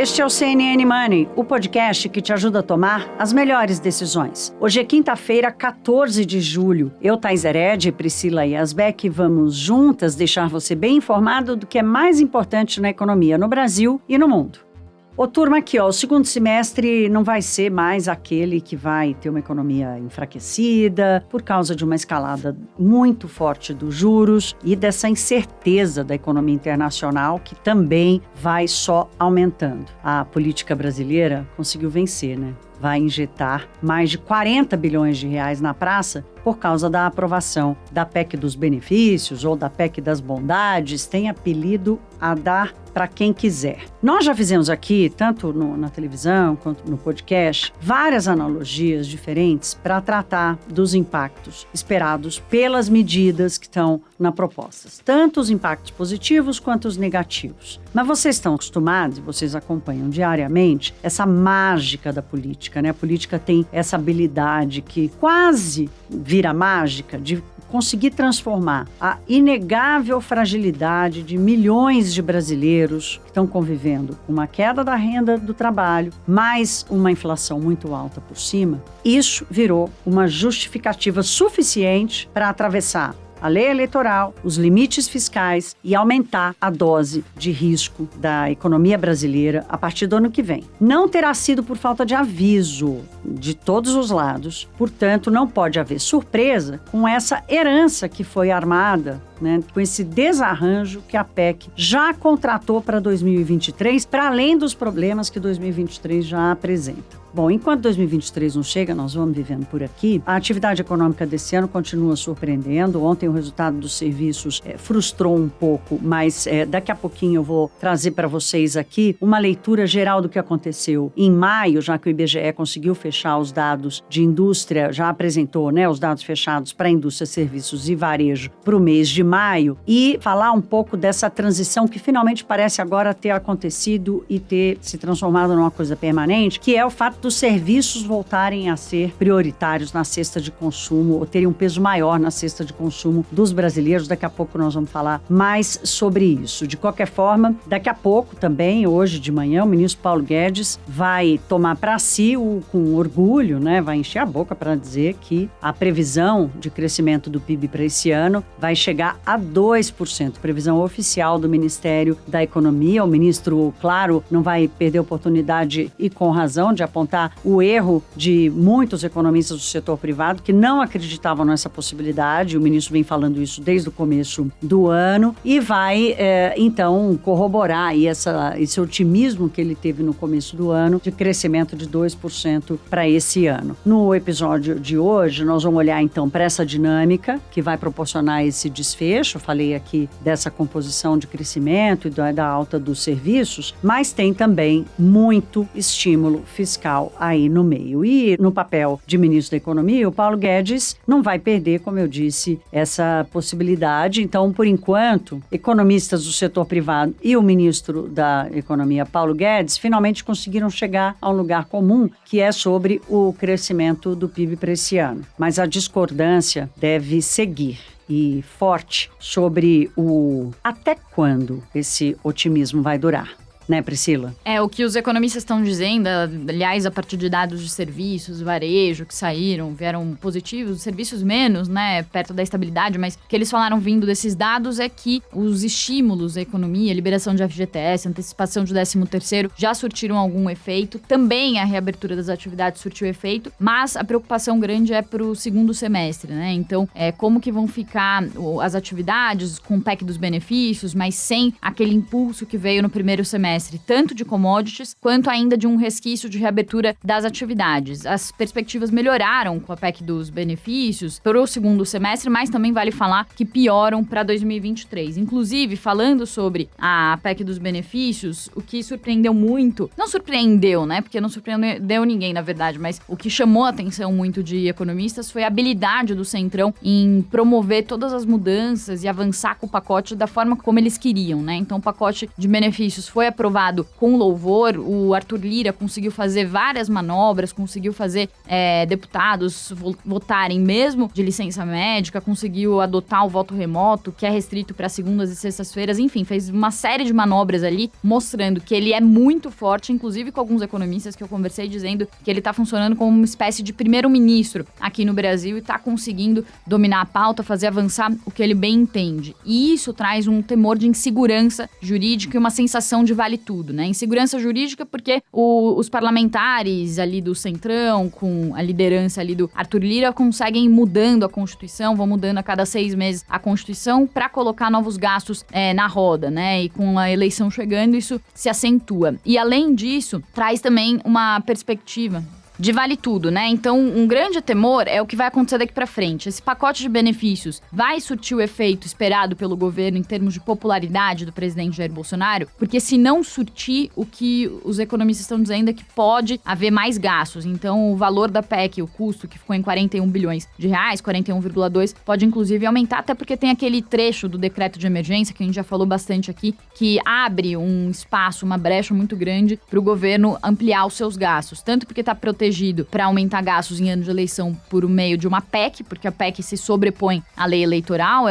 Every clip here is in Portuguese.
Este é o CNN Money, o podcast que te ajuda a tomar as melhores decisões. Hoje é quinta-feira, 14 de julho. Eu, Thais Hered e Priscila Yasbeck, vamos juntas deixar você bem informado do que é mais importante na economia no Brasil e no mundo. Ô, turma, aqui, o segundo semestre não vai ser mais aquele que vai ter uma economia enfraquecida por causa de uma escalada muito forte dos juros e dessa incerteza da economia internacional que também vai só aumentando. A política brasileira conseguiu vencer, né? Vai injetar mais de 40 bilhões de reais na praça por causa da aprovação da PEC dos benefícios ou da PEC das bondades, tem apelido a dar para quem quiser. Nós já fizemos aqui, tanto na televisão quanto no podcast, várias analogias diferentes para tratar dos impactos esperados pelas medidas que estão na proposta, tanto os impactos positivos quanto os negativos. Mas vocês estão acostumados, vocês acompanham diariamente, essa mágica da política, né? A política tem essa habilidade que quase vira mágica de conseguir transformar a inegável fragilidade de milhões de brasileiros que estão convivendo com uma queda da renda do trabalho, mais uma inflação muito alta por cima. Isso virou uma justificativa suficiente para atravessar a lei eleitoral, os limites fiscais e aumentar a dose de risco da economia brasileira a partir do ano que vem. Não terá sido por falta de aviso de todos os lados, portanto, não pode haver surpresa com essa herança que foi armada, né, com esse desarranjo que a PEC já contratou para 2023, para além dos problemas que 2023 já apresenta. Bom, enquanto 2023 não chega, nós vamos vivendo por aqui. A atividade econômica desse ano continua surpreendendo. Ontem o resultado dos serviços frustrou um pouco, mas daqui a pouquinho eu vou trazer para vocês aqui uma leitura geral do que aconteceu em maio, já que o IBGE conseguiu fechar os dados de indústria, já apresentou, né, os dados fechados para indústria, serviços e varejo para o mês de maio, e falar um pouco dessa transição que finalmente parece agora ter acontecido e ter se transformado numa coisa permanente, que é o fato dos serviços voltarem a ser prioritários na cesta de consumo ou terem um peso maior na cesta de consumo dos brasileiros. Daqui a pouco nós vamos falar mais sobre isso. De qualquer forma, daqui a pouco também, hoje de manhã, o ministro Paulo Guedes vai tomar para si, com orgulho, né, vai encher a boca para dizer que a previsão de crescimento do PIB para esse ano vai chegar a 2%, previsão oficial do Ministério da Economia. O ministro, claro, não vai perder a oportunidade, e com razão, de apontar o erro de muitos economistas do setor privado que não acreditavam nessa possibilidade. O ministro vem falando isso desde o começo do ano e vai, então, corroborar aí esse otimismo que ele teve no começo do ano de crescimento de 2% para esse ano. No episódio de hoje, nós vamos olhar, então, para essa dinâmica que vai proporcionar esse desfecho. Eu falei aqui dessa composição de crescimento e da alta dos serviços, mas tem também muito estímulo fiscal aí no meio. E no papel de ministro da Economia, o Paulo Guedes não vai perder, como eu disse, essa possibilidade. Então, por enquanto, economistas do setor privado e o ministro da Economia, Paulo Guedes, finalmente conseguiram chegar a um lugar comum, que é sobre o crescimento do PIB para esse ano. Mas a discordância deve seguir, e forte, sobre até quando esse otimismo vai durar. Né, Priscila? O que os economistas estão dizendo, aliás, a partir de dados de serviços, varejo, que saíram, vieram positivos, os serviços menos, né, perto da estabilidade, mas o que eles falaram vindo desses dados é que os estímulos à economia, liberação de FGTS, antecipação de 13º, já surtiram algum efeito. Também a reabertura das atividades surtiu efeito, mas a preocupação grande é para o segundo semestre, né? Então, como que vão ficar as atividades com o PEC dos benefícios, mas sem aquele impulso que veio no primeiro semestre, tanto de commodities, quanto ainda de um resquício de reabertura das atividades. As perspectivas melhoraram com a PEC dos benefícios para o segundo semestre, mas também vale falar que pioram para 2023. Inclusive, falando sobre a PEC dos benefícios, o que surpreendeu muito, não surpreendeu, né, porque não surpreendeu ninguém, na verdade, mas o que chamou a atenção muito de economistas foi a habilidade do Centrão em promover todas as mudanças e avançar com o pacote da forma como eles queriam, né? Então, o pacote de benefícios foi aprovado aprovado com louvor. O Arthur Lira conseguiu fazer várias manobras, conseguiu fazer deputados votarem mesmo de licença médica, conseguiu adotar o voto remoto, que é restrito para segundas e sextas-feiras, enfim, fez uma série de manobras ali, mostrando que ele é muito forte, inclusive com alguns economistas que eu conversei dizendo que ele tá funcionando como uma espécie de primeiro-ministro aqui no Brasil e tá conseguindo dominar a pauta, fazer avançar o que ele bem entende. E isso traz um temor de insegurança jurídica e uma sensação de vale tudo, né? Insegurança jurídica porque os parlamentares ali do Centrão, com a liderança ali do Arthur Lira, conseguem ir mudando a Constituição, vão mudando a cada 6 meses a Constituição para colocar novos gastos na roda, né? E com a eleição chegando, isso se acentua. E além disso, traz também uma perspectiva de vale tudo, né? Então, um grande temor é o que vai acontecer daqui pra frente. Esse pacote de benefícios vai surtir o efeito esperado pelo governo em termos de popularidade do presidente Jair Bolsonaro? Porque se não surtir, o que os economistas estão dizendo é que pode haver mais gastos. Então, o valor da PEC, o custo, que ficou em 41 bilhões de reais, 41,2, pode inclusive aumentar, até porque tem aquele trecho do decreto de emergência, que a gente já falou bastante aqui, que abre um espaço, uma brecha muito grande para o governo ampliar os seus gastos. Tanto porque está protegido para aumentar gastos em ano de eleição por meio de uma PEC, porque a PEC se sobrepõe à lei eleitoral,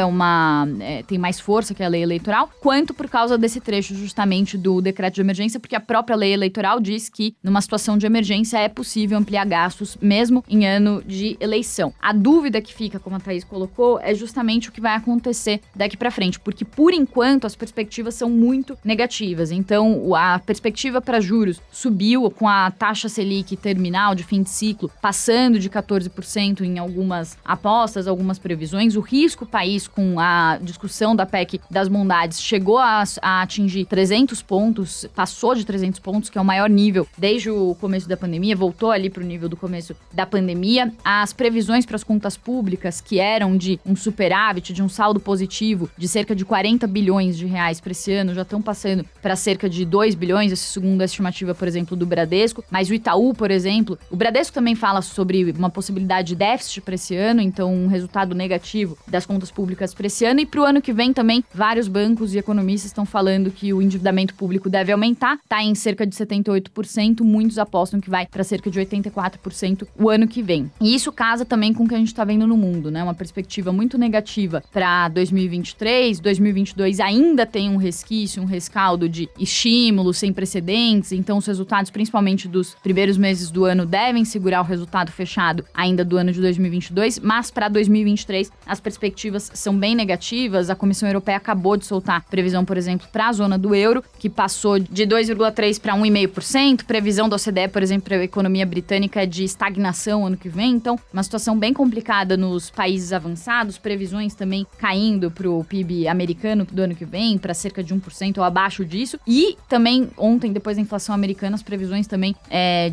tem mais força que a lei eleitoral, quanto por causa desse trecho justamente do decreto de emergência, porque a própria lei eleitoral diz que numa situação de emergência é possível ampliar gastos mesmo em ano de eleição. A dúvida que fica, como a Thaís colocou, é justamente o que vai acontecer daqui para frente, porque por enquanto as perspectivas são muito negativas. Então a perspectiva para juros subiu com a taxa Selic terminal de fim de ciclo, passando de 14% em algumas apostas, algumas previsões. O risco país, com a discussão da PEC das bondades, chegou a atingir 300 pontos, passou de 300 pontos, que é o maior nível desde o começo da pandemia, voltou ali para o nível do começo da pandemia. As previsões para as contas públicas, que eram de um superávit, de um saldo positivo de cerca de 40 bilhões de reais para esse ano, já estão passando para cerca de 2 bilhões, essa segundo a estimativa, por exemplo, do Bradesco. Mas o Itaú, por exemplo, o Bradesco também fala sobre uma possibilidade de déficit para esse ano, então um resultado negativo das contas públicas para esse ano. E para o ano que vem também, vários bancos e economistas estão falando que o endividamento público deve aumentar, está em cerca de 78%, muitos apostam que vai para cerca de 84% o ano que vem. E isso casa também com o que a gente está vendo no mundo, né? Uma perspectiva muito negativa para 2023, 2022 ainda tem um resquício, um rescaldo de estímulos sem precedentes, então os resultados, principalmente dos primeiros meses do ano, devem segurar o resultado fechado ainda do ano de 2022, mas para 2023 as perspectivas são bem negativas. A Comissão Europeia acabou de soltar previsão, por exemplo, para a zona do euro, que passou de 2,3% para 1,5%. Previsão da OCDE, por exemplo, para a economia britânica é de estagnação ano que vem. Então, uma situação bem complicada nos países avançados, previsões também caindo para o PIB americano do ano que vem, para cerca de 1% ou abaixo disso. E também, ontem, depois da inflação americana, as previsões também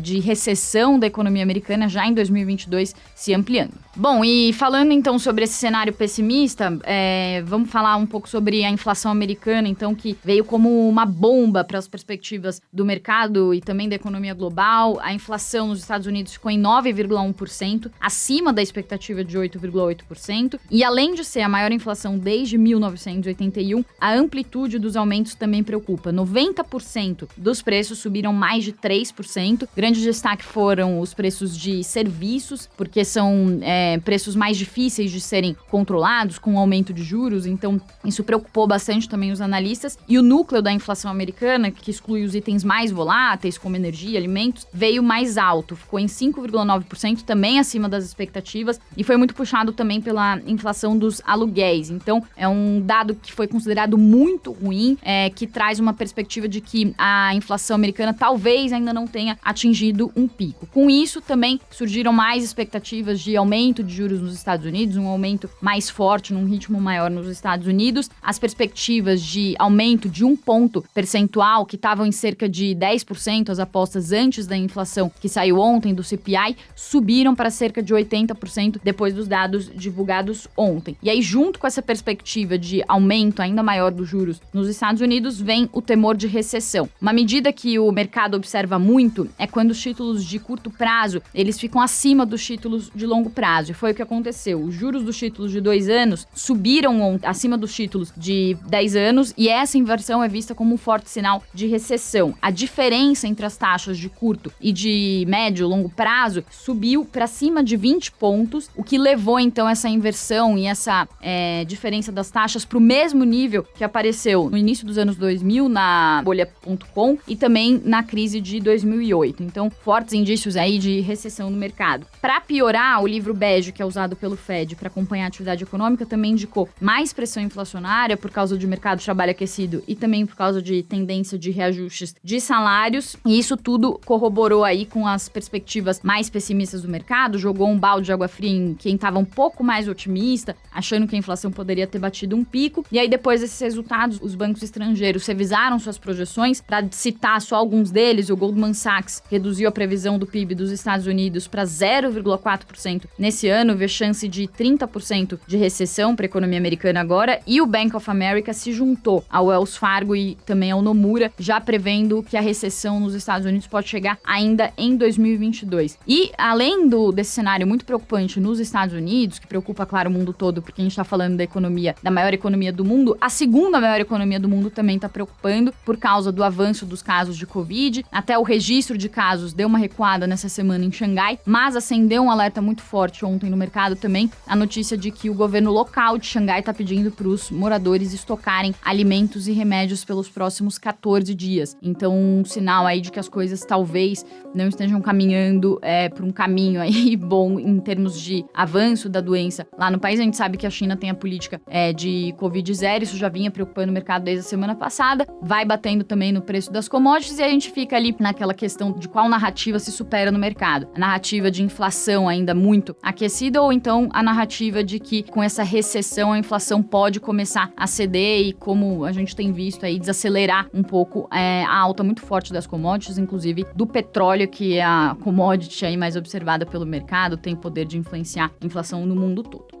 de recessão da economia americana já em 2022 se ampliando. Bom, e falando então sobre esse cenário pessimista, vamos falar um pouco sobre a inflação americana, então, que veio como uma bomba para as perspectivas do mercado e também da economia global. A inflação nos Estados Unidos ficou em 9,1%, acima da expectativa de 8,8%. E além de ser a maior inflação desde 1981, a amplitude dos aumentos também preocupa. 90% dos preços subiram mais de 3%. Grande destaque foram os preços de serviços, porque são preços mais difíceis de serem controlados com o aumento de juros, então isso preocupou bastante também os analistas. E o núcleo da inflação americana, que exclui os itens mais voláteis, como energia, alimentos, veio mais alto, ficou em 5,9%, também acima das expectativas, e foi muito puxado também pela inflação dos aluguéis. Então é um dado que foi considerado muito ruim, que traz uma perspectiva de que a inflação americana talvez ainda não tenha atingido um pico. Com isso, também surgiram mais expectativas de aumento de juros nos Estados Unidos, um aumento mais forte, num ritmo maior nos Estados Unidos. As perspectivas de aumento de 1 ponto percentual, que estavam em cerca de 10%, as apostas antes da inflação que saiu ontem do CPI, subiram para cerca de 80% depois dos dados divulgados ontem. E aí, junto com essa perspectiva de aumento ainda maior dos juros nos Estados Unidos, vem o temor de recessão. Uma medida que o mercado observa muito é quando os títulos de curto prazo, eles ficam acima dos títulos de longo prazo. E foi o que aconteceu. Os juros dos títulos de 2 anos subiram acima dos títulos de 10 anos e essa inversão é vista como um forte sinal de recessão. A diferença entre as taxas de curto e de médio e longo prazo subiu para cima de 20 pontos, o que levou então essa inversão e essa diferença das taxas para o mesmo nível que apareceu no início dos anos 2000 na bolha.com e também na crise de 2008. Então, fortes indícios aí de recessão no mercado. Para piorar, o livro bege que é usado pelo Fed para acompanhar a atividade econômica também indicou mais pressão inflacionária por causa de mercado de trabalho aquecido e também por causa de tendência de reajustes de salários. E isso tudo corroborou aí com as perspectivas mais pessimistas do mercado, jogou um balde de água fria em quem estava um pouco mais otimista, achando que a inflação poderia ter batido um pico. E aí, depois desses resultados, os bancos estrangeiros revisaram suas projeções. Para citar só alguns deles, o Goldman Sachs reduziu a previsão do PIB dos Estados Unidos para 0,4% nesse ano, vê chance de 30% de recessão para a economia americana agora, e o Bank of America se juntou ao Wells Fargo e também ao Nomura, já prevendo que a recessão nos Estados Unidos pode chegar ainda em 2022. E além desse cenário muito preocupante nos Estados Unidos, que preocupa, claro, o mundo todo, porque a gente está falando da maior economia do mundo, a segunda maior economia do mundo também está preocupando por causa do avanço dos casos de Covid. Até o registro de casos deu uma recuada nessa semana em Xangai, mas acendeu um alerta muito forte ontem no mercado também a notícia de que o governo local de Xangai está pedindo para os moradores estocarem alimentos e remédios pelos próximos 14 dias. Então, um sinal aí de que as coisas talvez não estejam caminhando por um caminho aí bom em termos de avanço da doença lá no país. A gente sabe que a China tem a política de Covid zero, isso já vinha preocupando o mercado desde a semana passada, vai batendo também no preço das commodities e a gente fica ali naquela questão de qual narrativa se supera no mercado. A narrativa de inflação ainda muito aquecida ou então a narrativa de que com essa recessão a inflação pode começar a ceder e, como a gente tem visto aí, desacelerar um pouco a alta muito forte das commodities, inclusive do petróleo, que é a commodity aí mais observada pelo mercado, tem poder de influenciar a inflação no mundo todo.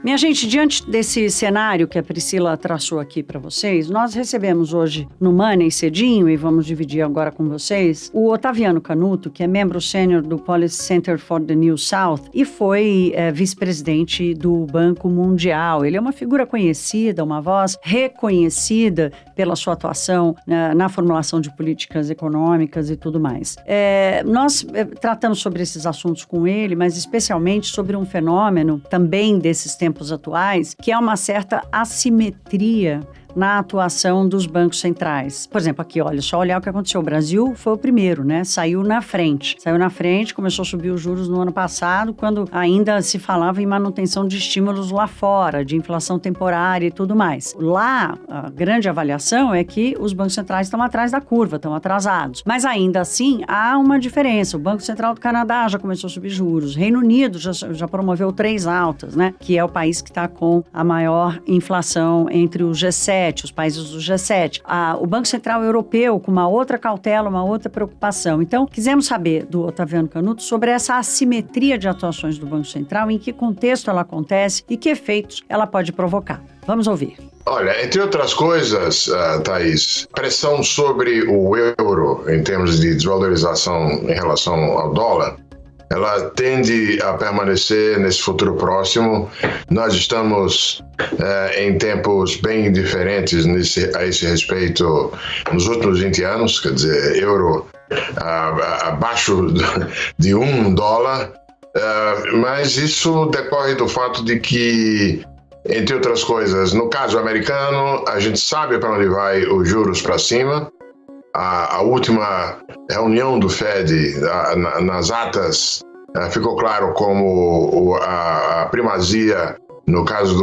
Minha gente, diante desse cenário que a Priscila traçou aqui para vocês, nós recebemos hoje no Money cedinho, e vamos dividir agora com vocês, o Otaviano Canuto, que é membro sênior do Policy Center for the New South e foi vice-presidente do Banco Mundial. Ele é uma figura conhecida, uma voz reconhecida pela sua atuação na formulação de políticas econômicas e tudo mais. Nós tratamos sobre esses assuntos com ele, mas especialmente sobre um fenômeno também desses tempos atuais, que é uma certa assimetria na atuação dos bancos centrais. Por exemplo, aqui, olha, só olhar o que aconteceu. O Brasil foi o primeiro, né? Saiu na frente, começou a subir os juros no ano passado, quando ainda se falava em manutenção de estímulos lá fora, de inflação temporária e tudo mais. Lá, a grande avaliação é que os bancos centrais estão atrás da curva, estão atrasados. Mas ainda assim, há uma diferença. O Banco Central do Canadá já começou a subir juros. Reino Unido já promoveu 3 altas, né? Que é o país que está com a maior inflação entre os G7, os países do G7. O Banco Central Europeu com uma outra cautela, uma outra preocupação. Então, quisemos saber do Otaviano Canuto sobre essa assimetria de atuações do Banco Central, em que contexto ela acontece e que efeitos ela pode provocar. Vamos ouvir. Olha, entre outras coisas, Thaís, pressão sobre o euro em termos de desvalorização em relação ao dólar, ela tende a permanecer nesse futuro próximo. Nós estamos em tempos bem diferentes a esse respeito nos últimos 20 anos, quer dizer, euro abaixo de $1, mas isso decorre do fato de que, entre outras coisas, no caso americano, a gente sabe para onde vai os juros para cima. A última reunião do Fed, nas atas, ficou claro como a primazia, no caso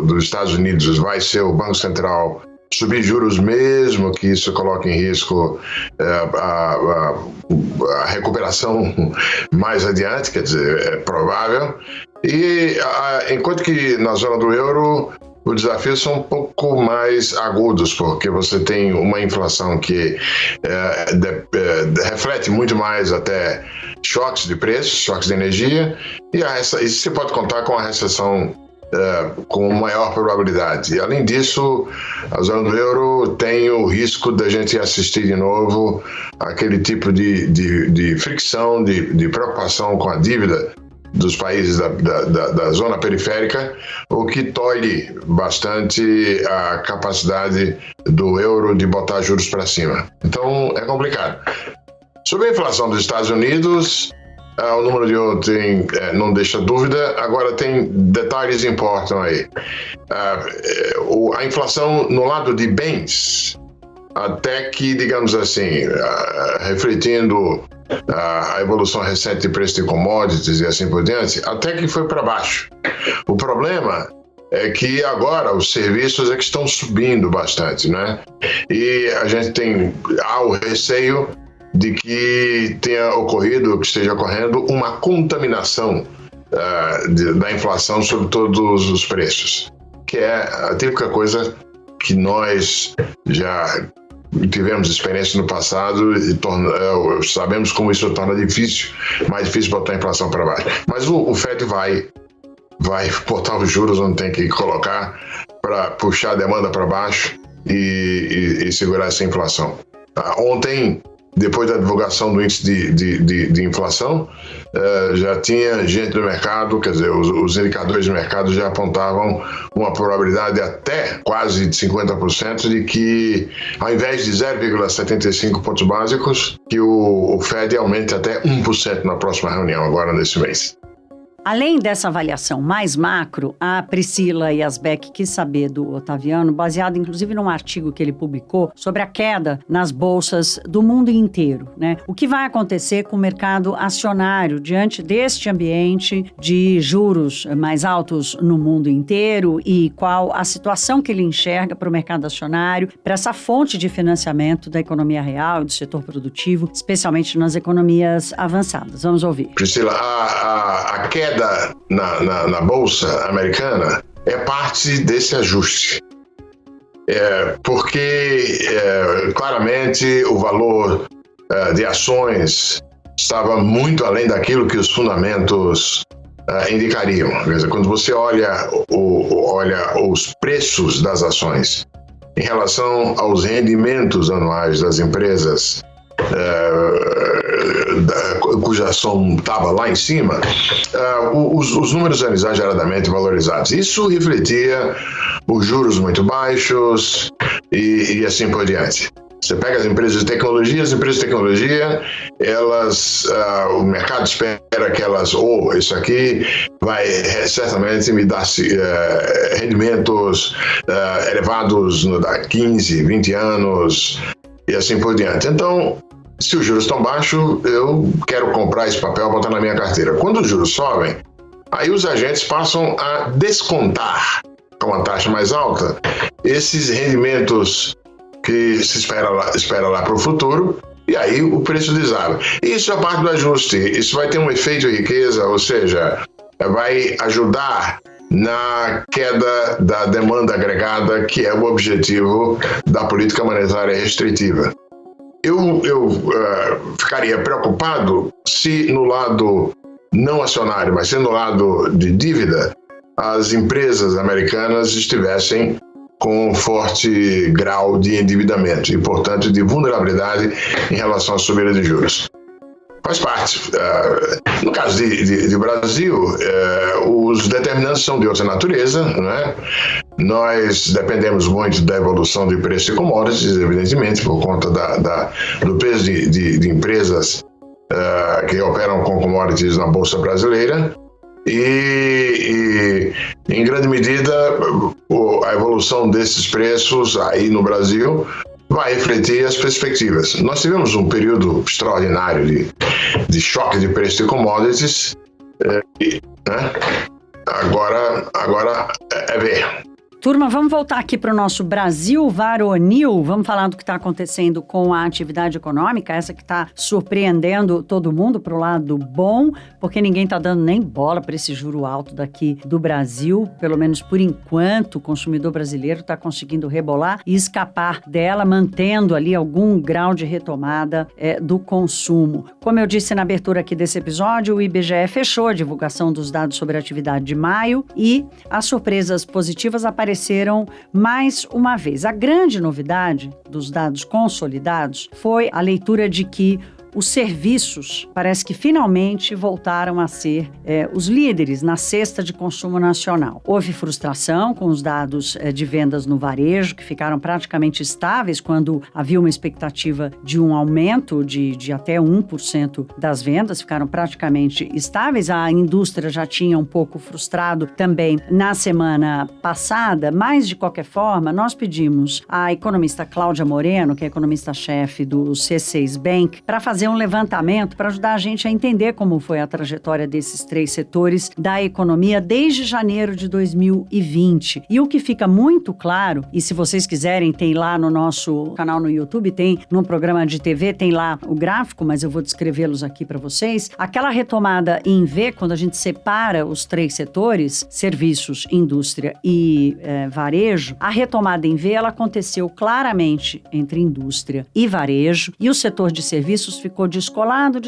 dos Estados Unidos, vai ser o Banco Central subir juros, mesmo que isso coloque em risco a recuperação mais adiante, quer dizer, é provável. E enquanto que na zona do euro, os desafios são um pouco mais agudos, porque você tem uma inflação que reflete muito mais até choques de preços, choques de energia, e você pode contar com a recessão com maior probabilidade. E, além disso, a zona do euro tem o risco da gente assistir de novo aquele tipo de fricção, de preocupação com a dívida dos países da zona periférica, o que tolhe bastante a capacidade do euro de botar juros para cima. Então, é complicado. Sobre a inflação dos Estados Unidos, o número de ontem não deixa dúvida. Agora, tem detalhes que importam aí. A inflação no lado de bens, até que, digamos assim, refletindo a evolução recente de preço de commodities e assim por diante, até que foi para baixo. O problema é que agora os serviços é que estão subindo bastante, né? E a gente há o receio de que tenha ocorrido, que esteja ocorrendo, uma contaminação da inflação sobre todos os preços, que é a típica coisa que nós já tivemos experiência no passado e sabemos como isso torna mais difícil botar a inflação para baixo. Mas o Fed vai botar os juros onde tem que colocar para puxar a demanda para baixo e segurar essa inflação. Ontem, depois da divulgação do índice de inflação, já tinha gente no mercado, quer dizer, os indicadores de mercado já apontavam uma probabilidade até quase de 50% de que, ao invés de 0,75 pontos básicos, que o Fed aumente até 1% na próxima reunião, agora nesse mês. Além dessa avaliação mais macro, a Priscila Yazbek quis saber do Otaviano, baseado inclusive num artigo que ele publicou sobre a queda nas bolsas do mundo inteiro, né? O que vai acontecer com o mercado acionário diante deste ambiente de juros mais altos no mundo inteiro e qual a situação que ele enxerga para o mercado acionário, para essa fonte de financiamento da economia real e do setor produtivo, especialmente nas economias avançadas. Vamos ouvir. Priscila, a queda na Bolsa Americana é parte desse ajuste. Porque claramente o valor de ações estava muito além daquilo que os fundamentos indicariam. Quer dizer, quando você olha os preços das ações em relação aos rendimentos anuais das empresas cuja ação estava lá em cima, os números eram exageradamente valorizados. Isso refletia os juros muito baixos e assim por diante. Você pega as empresas de tecnologia, o mercado espera que elas, isso aqui vai certamente me dar rendimentos elevados há 15, 20 anos e assim por diante. Então, se os juros estão baixos, eu quero comprar esse papel e botar na minha carteira. Quando os juros sobem, aí os agentes passam a descontar com uma taxa mais alta esses rendimentos que se espera lá para o futuro, e aí o preço desaba. Isso é parte do ajuste. Isso vai ter um efeito de riqueza, ou seja, vai ajudar na queda da demanda agregada, que é o objetivo da política monetária restritiva. Eu ficaria preocupado se no lado não acionário, mas se no lado de dívida, as empresas americanas estivessem com um forte grau de endividamento e, portanto, de vulnerabilidade em relação à subida de juros. Faz parte. No caso de Brasil, os determinantes são de outra natureza, né? Nós dependemos muito da evolução de preço de commodities, evidentemente, por conta do peso de empresas que operam com commodities na Bolsa Brasileira. E em grande medida, a evolução desses preços aí no Brasil vai refletir as perspectivas. Nós tivemos um período extraordinário de choque de preço de commodities, né? Agora é ver. Turma, vamos voltar aqui para o nosso Brasil varonil. Vamos falar do que está acontecendo com a atividade econômica, essa que está surpreendendo todo mundo para o lado bom, porque ninguém está dando nem bola para esse juro alto daqui do Brasil. Pelo menos por enquanto, o consumidor brasileiro está conseguindo rebolar e escapar dela, mantendo ali algum grau de retomada do consumo. Como eu disse na abertura aqui desse episódio, o IBGE fechou a divulgação dos dados sobre a atividade de maio e as surpresas positivas apareceram mais uma vez. A grande novidade dos dados consolidados foi a leitura de que os serviços parece que finalmente voltaram a ser os líderes na cesta de consumo nacional. Houve frustração com os dados de vendas no varejo, que ficaram praticamente estáveis quando havia uma expectativa de um aumento de até 1% das vendas, ficaram praticamente estáveis. A indústria já tinha um pouco frustrado também na semana passada, mas de qualquer forma, nós pedimos à economista Cláudia Moreno, que é economista-chefe do C6 Bank, para fazer um levantamento para ajudar a gente a entender como foi a trajetória desses 3 setores da economia desde janeiro de 2020. E o que fica muito claro, e se vocês quiserem, tem lá no nosso canal no YouTube, tem no programa de TV, tem lá o gráfico, mas eu vou descrevê-los aqui para vocês. Aquela retomada em V, quando a gente separa os 3 setores, serviços, indústria e varejo, a retomada em V, ela aconteceu claramente entre indústria e varejo, e o setor de serviços ficou descolado,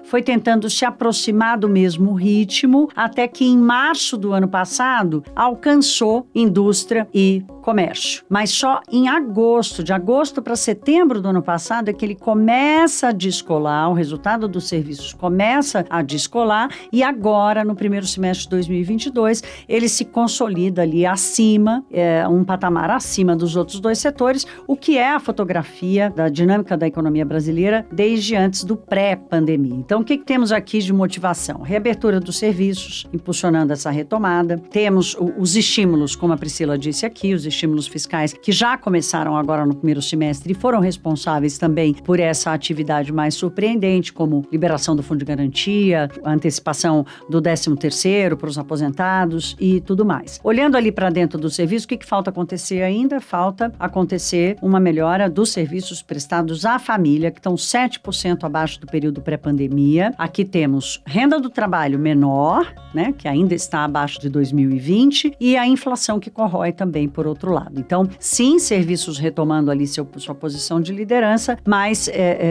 foi tentando se aproximar do mesmo ritmo, até que em março do ano passado alcançou indústria e comércio. Mas só em agosto, de agosto para setembro do ano passado, é que ele começa a descolar, o resultado dos serviços começa a descolar, e agora, no primeiro semestre de 2022, ele se consolida ali acima, um patamar acima dos outros 2 setores, o que é a fotografia da dinâmica da economia brasileira desde antes do pré-pandemia. Então, o que temos aqui de motivação? Reabertura dos serviços, impulsionando essa retomada. Temos os estímulos, como a Priscila disse aqui, os estímulos fiscais que já começaram agora no primeiro semestre e foram responsáveis também por essa atividade mais surpreendente, como liberação do Fundo de Garantia, a antecipação do 13º para os aposentados e tudo mais. Olhando ali para dentro do serviço, o que falta acontecer ainda? Falta acontecer uma melhora dos serviços prestados à família, que estão 7% abaixo do período pré-pandemia. Aqui temos renda do trabalho menor, né, que ainda está abaixo de 2020, e a inflação que corrói também por outro lado. Então, sim, serviços retomando ali sua posição de liderança, mas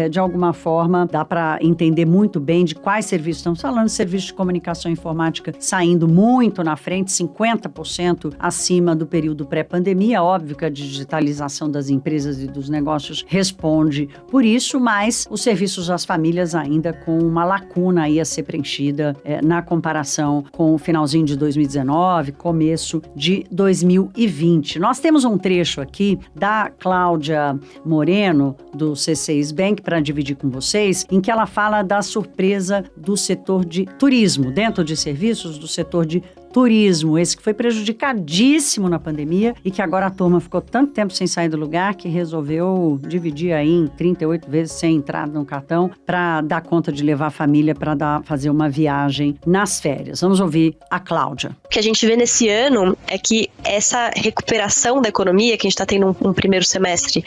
de alguma forma dá para entender muito bem de quais serviços estamos falando. Serviços de comunicação e informática saindo muito na frente, 50% acima do período pré-pandemia. Óbvio que a digitalização das empresas e dos negócios responde por isso, mas os serviços às famílias ainda com uma lacuna aí a ser preenchida na comparação com o finalzinho de 2019, começo de 2020. Nós temos um trecho aqui da Cláudia Moreno, do C6 Bank, para dividir com vocês, em que ela fala da surpresa do setor de turismo, dentro de serviços do setor de turismo, esse que foi prejudicadíssimo na pandemia e que agora a turma ficou tanto tempo sem sair do lugar que resolveu dividir aí em 38 vezes sem entrada no cartão para dar conta de levar a família para fazer uma viagem nas férias. Vamos ouvir a Cláudia. O que a gente vê nesse ano é que essa recuperação da economia, que a gente está tendo um primeiro semestre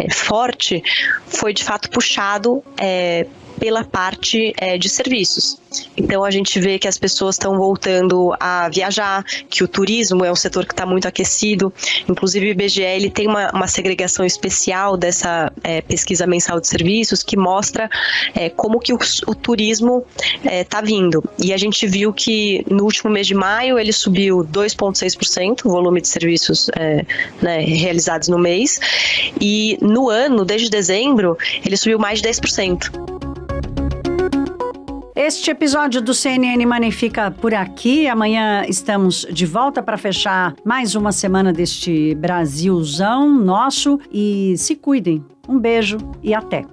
forte, foi de fato puxado pela parte de serviços. Então a gente vê que as pessoas estão voltando a viajar, que o turismo é um setor que está muito aquecido. Inclusive o IBGE ele tem uma segregação especial dessa pesquisa mensal de serviços que mostra como que o turismo está vindo. E a gente viu que no último mês de maio ele subiu 2,6% o volume de serviços realizados no mês, e no ano, desde dezembro, ele subiu mais de 10%. Este episódio do CNN Money fica por aqui. Amanhã estamos de volta para fechar mais uma semana deste Brasilzão nosso. E se cuidem. Um beijo e até.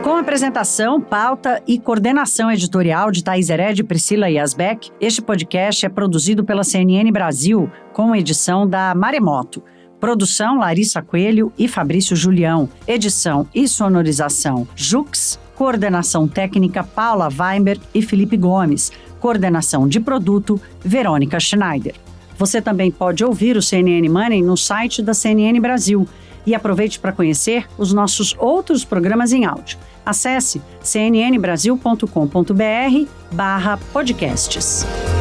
Com apresentação, pauta e coordenação editorial de Thaís Hered e Priscila Yazbek, este podcast é produzido pela CNN Brasil, com edição da Maremoto. Produção Larissa Coelho e Fabrício Julião. Edição e sonorização Jux. Coordenação técnica Paula Weinberg e Felipe Gomes. Coordenação de produto, Verônica Schneider. Você também pode ouvir o CNN Money no site da CNN Brasil. E aproveite para conhecer os nossos outros programas em áudio. Acesse cnnbrasil.com.br/podcasts.